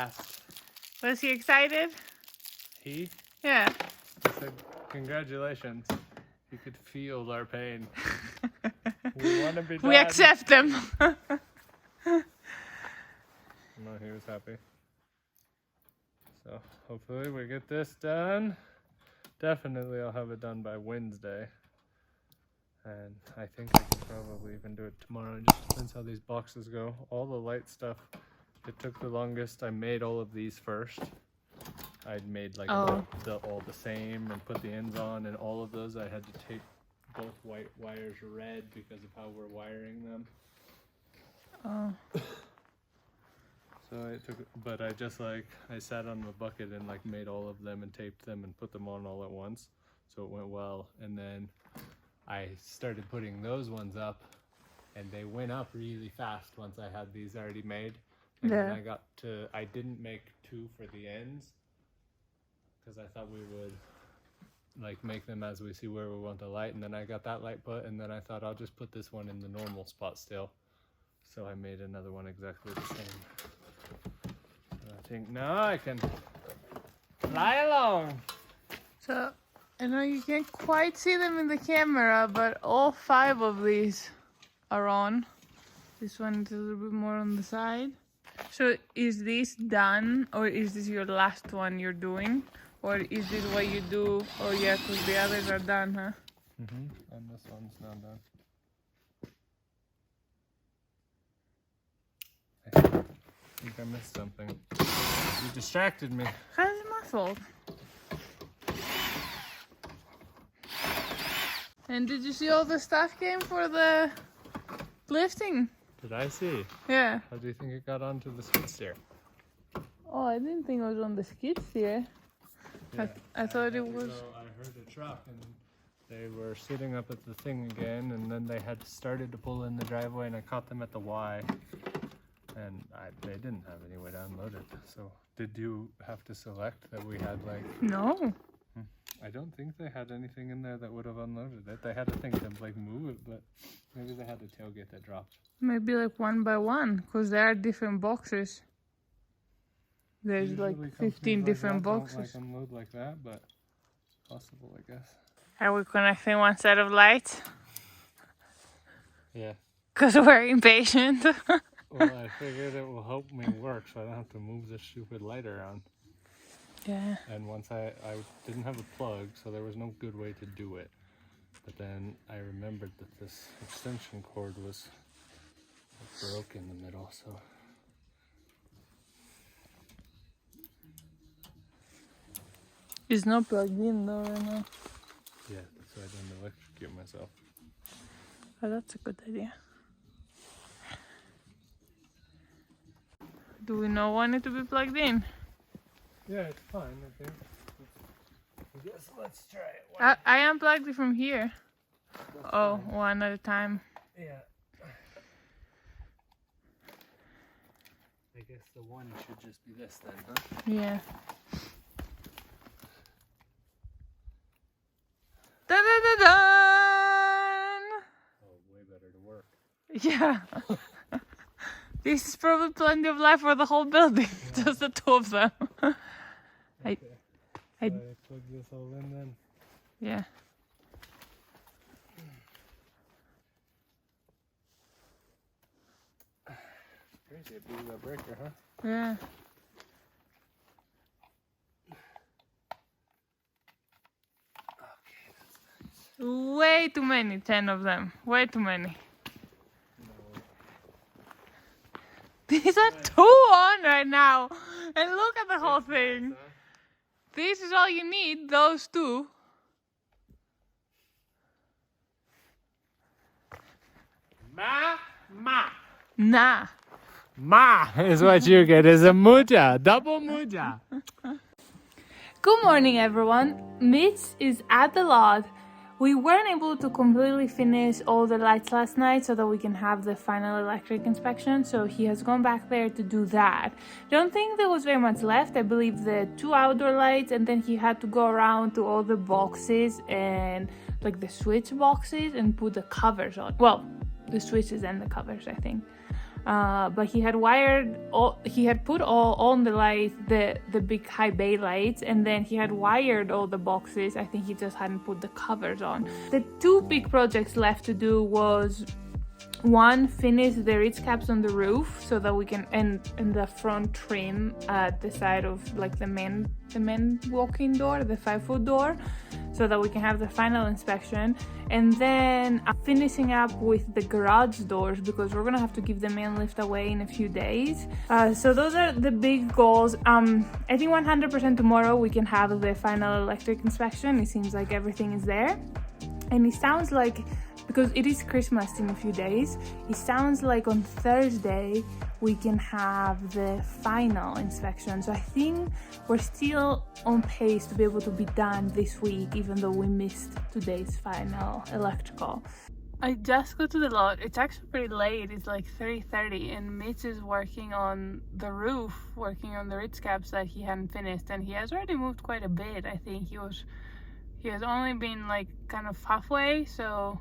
fast. Was he excited? He? Yeah. I said, congratulations. You could feel our pain. We want to be done. We accept them. No, he was happy. So hopefully we get this done. Definitely I'll have it done by Wednesday. And I think I can probably even do it tomorrow. It just depends how these boxes go. All the light stuff, it took the longest. I made all of these first. I'd made like all the same and put the ends on, and all of those I had to tape both white wires red because of how we're wiring them. Oh. So it took, but I just I sat on the bucket and like made all of them and taped them and put them on all at once. So it went well. And then I started putting those ones up, and they went up really fast once I had these already made. And then I didn't make two for the ends because I thought we would like make them as we see where we want the light. And then I got that light put, and then I thought I'll just put this one in the normal spot still. So I made another one exactly the same. I think now I can fly along. So, I know you can't quite see them in the camera, but all 5 of these are on. This one is a little bit more on the side. So, is this done, or is this your last one you're doing? Or is this what you do? Oh yeah, because the others are done, huh? And this one's not done. I think I missed something. You distracted me. How is it my fault? And did you see all the stuff came for the lifting? Did I see? Yeah. How do you think it got onto the skid steer? Oh, I didn't think it was on the skid steer. Yeah, I thought it was... I heard a truck and they were sitting up at the thing again, and then they had started to pull in the driveway, and I caught them at the Y. And they didn't have any way to unload it. So did you have to select that we had like... No. I don't think they had anything in there that would have unloaded it. They had to think to like move it, but maybe they had a tailgate that dropped. Maybe like 1 by 1, because there are different boxes. There's Usually like 15 different boxes. Don't like unload like that, but it's possible, I guess. Are we connecting one set of lights? Yeah. Because we're impatient. Well, I figured it will help me work so I don't have to move this stupid light around. Yeah. And once I didn't have a plug, so there was no good way to do it. But then I remembered that this extension cord was broke in the middle, so... It's not plugged in though right now. Yeah, that's why I didn't electrocute myself. Oh, that's a good idea. Do we not want it to be plugged in? Yeah, it's fine, I think. I guess let's try it. I unplugged it from here. Oh, one at a time. Yeah. I guess the one should just be this then, huh? Yeah. Da-da-da-dun! Oh, way better to work. Yeah. This is probably plenty of light for the whole building. Yeah. Just the 2 of them. Okay. I plug this all in then? Yeah. Crazy it blew that breaker, huh? Yeah. Okay, that's nice. Way too many, 10 of them. Way too many. No. These are 2 on right now. And look at the whole thing. Nice, huh? This is all you need, those 2. Nah. Ma is what you get, is a muja, double muja. Good morning, everyone. Mitch is at the lot. We weren't able to completely finish all the lights last night so that we can have the final electric inspection, so he has gone back there to do that. Don't think there was very much left. I believe the 2 outdoor lights, and then he had to go around to all the boxes and like the switch boxes and put the covers on. Well, the switches and the covers, I think. but he had put all on the lights, the big high bay lights, and then he had wired all the boxes. I think he just hadn't put the covers on. The two big projects left to do was one, finish the ridge caps on the roof so that we can and the front trim at the side of like the main walk-in door, the 5-foot door, so that we can have the final inspection. And then finishing up with the garage doors, because we're gonna have to give the main lift away in a few days. So those are the big goals. I think 100% tomorrow we can have the final electric inspection. It seems like everything is there, and it sounds like, because it is Christmas in a few days, it sounds like on Thursday we can have the final inspection. So I think we're still on pace to be able to be done this week, even though we missed today's final electrical. I just got to the lot. It's actually pretty late. It's like 3:30, and Mitch is working on the roof, working on the ridge caps that he hadn't finished, and he has already moved quite a bit. I think he has only been like kind of halfway, so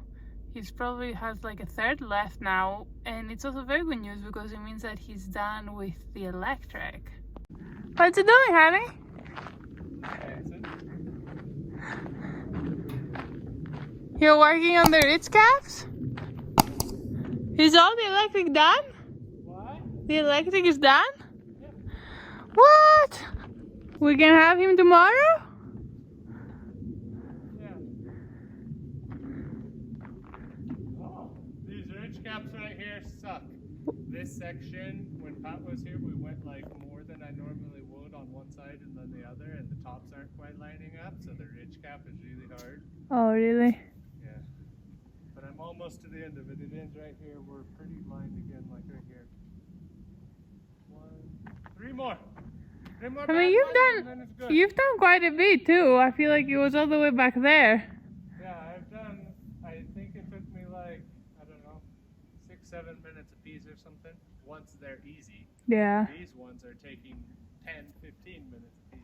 he's probably has like a third left now. And it's also very good news because it means that he's done with the electric. What's it doing, honey? You're working on the ridge caps? Is all the electric done? What? The electric is done? Yeah. What? We can have him tomorrow? Caps right here suck. This section, when Pat was here, we went like more than I normally would on one side and then the other, and the tops aren't quite lining up, so the ridge cap is really hard. Oh, really? Yeah. But I'm almost to the end of it. It ends right here. We're pretty lined again, like right here. 3 more. 3 more. I mean, you've done quite a bit too. I feel like it was all the way back there. Yeah, I think it took me like, 7 minutes a piece or something, once they're easy. Yeah. These ones are taking 10, 15 minutes a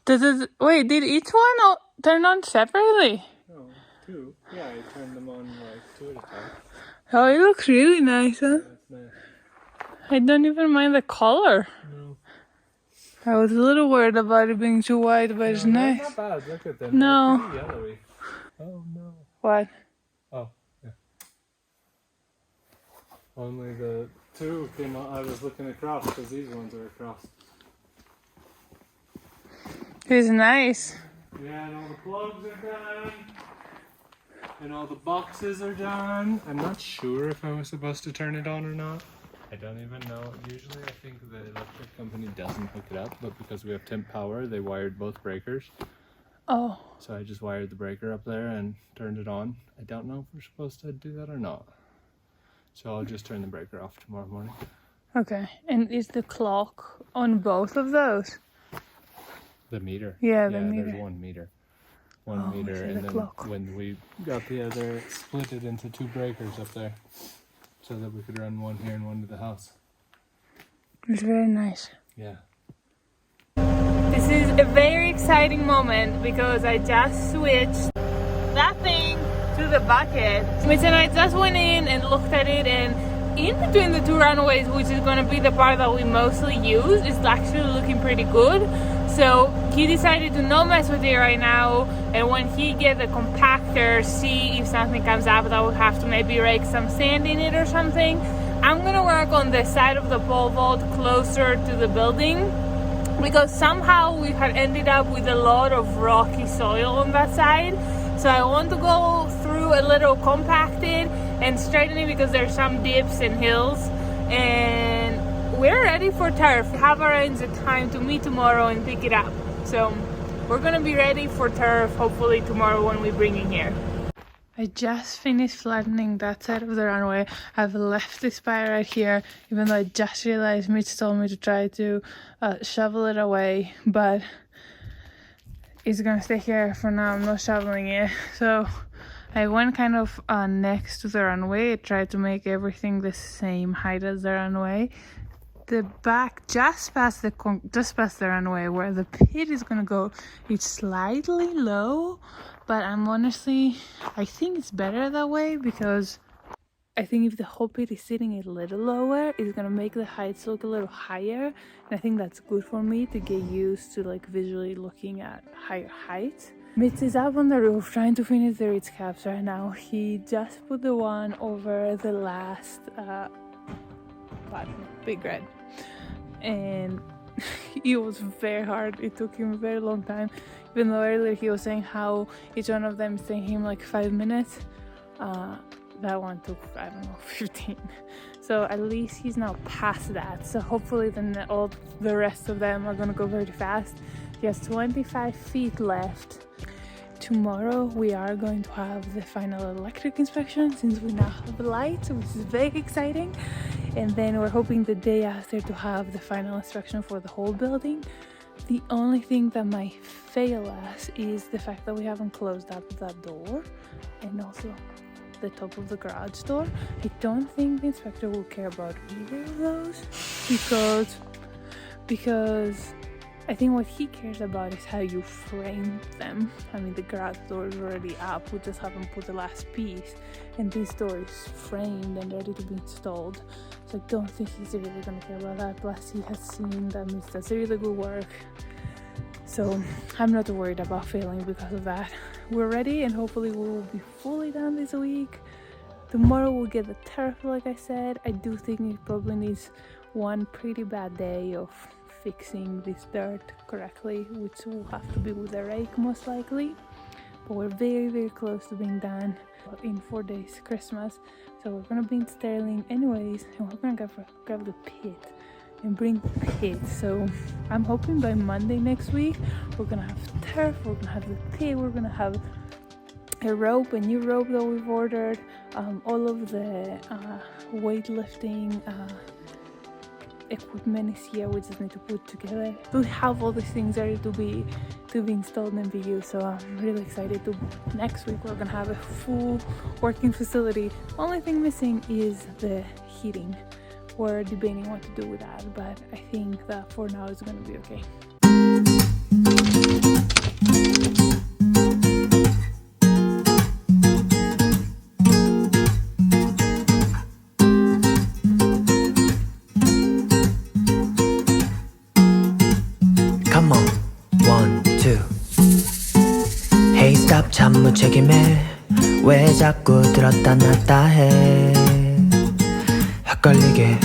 piece. Wait, did each one turn on separately? No, 2. Yeah, I turned them on like 2 at a time. Oh, it looks really nice, huh? That's nice. I don't even mind the color. No. I was a little worried about it being too white, but it's nice. Not bad. Look at them. No. They're pretty yellowy. Oh no. What? Oh, yeah. Only the 2 came out. I was looking across because these ones are across. It's nice. Yeah, and all the plugs are done. And all the boxes are done. I'm not sure if I was supposed to turn it on or not. I don't even know. Usually I think the electric company doesn't hook it up, but because we have temp power, they wired both breakers. Oh. So I just wired the breaker up there and turned it on. I don't know if we're supposed to do that or not. So I'll just turn the breaker off tomorrow morning. Okay. And is the clock on both of those? The meter? Yeah, the meter. There's 1 meter. One meter, and then clock. When we got the other, split it into 2 breakers up there, so that we could run one here and one to the house. It's very nice. Yeah. This is a very exciting moment because I just switched that thing to the bucket. Mitch and I just went in and looked at it, and in between the 2 runaways, which is going to be the part that we mostly use, it's actually looking pretty good. So he decided to not mess with it right now, and when he get the compactor, see if something comes up that we'll have to maybe rake some sand in it or something. I'm gonna work on the side of the pole vault closer to the building, because somehow we had ended up with a lot of rocky soil on that side. So I want to go through a little compacted and straighten it, because there's some dips and hills, and we're ready for turf. We have arranged a time to meet tomorrow and pick it up. So we're gonna be ready for turf hopefully tomorrow when we bring it here. I just finished flattening that side of the runway. I've left this pile right here, even though I just realized Mitch told me to try to shovel it away, but it's gonna stay here for now. I'm not shoveling it. So I went kind of next to the runway. I tried to make everything the same height as the runway. the back, just past the runway where the pit is gonna go. It's slightly low, but I think it's better that way, because I think if the whole pit is sitting a little lower, it's gonna make the heights look a little higher, and I think that's good for me to get used to like visually looking at higher heights. Mitch is up on the roof trying to finish the Ritz caps right now. He just put the one over the last big red, and it was very hard. It took him a very long time, even though earlier he was saying how each one of them is taking him like 5 minutes. That one took, I don't know, 15. So at least he's now past that. So hopefully then all the rest of them are gonna go very fast. He has 25 feet left. Tomorrow we are going to have the final electric inspection, since we now have the lights, which is very exciting. And then we're hoping the day after to have the final inspection for the whole building. The only thing that might fail us is the fact that we haven't closed up that door, and also the top of the garage door. I don't think the inspector will care about either of those, because I think what he cares about is how you frame them. I mean, the garage door is already up, we just haven't put the last piece, and this door is framed and ready to be installed. So I don't think he's really gonna care about that. Plus he has seen that Mitch does really good work, so I'm not worried about failing because of that. We're ready, and hopefully we will be fully done this week. Tomorrow we'll get the turf, like I said. I do think it probably needs one pretty bad day of fixing this dirt correctly, which will have to be with a rake most likely. But we're very, very close to being done. In 4 days, Christmas. So we're gonna be in Sterling anyways, and we're gonna grab the pit and bring the pit. So I'm hoping by Monday next week we're gonna have turf, we're gonna have the pit, we're gonna have a new rope that we've ordered, all of the weightlifting equipment is here. We just need to put together. We have all these things ready to be installed and be used, so I'm really excited to next week we're gonna have a full working facility. Only thing missing is the heating. We're debating what to do with that, but I think that for now it's gonna be okay. Come on, 1, 2. Hey stop, 참 무책임해. 왜 자꾸 들었다 놨다 해. 헷갈리게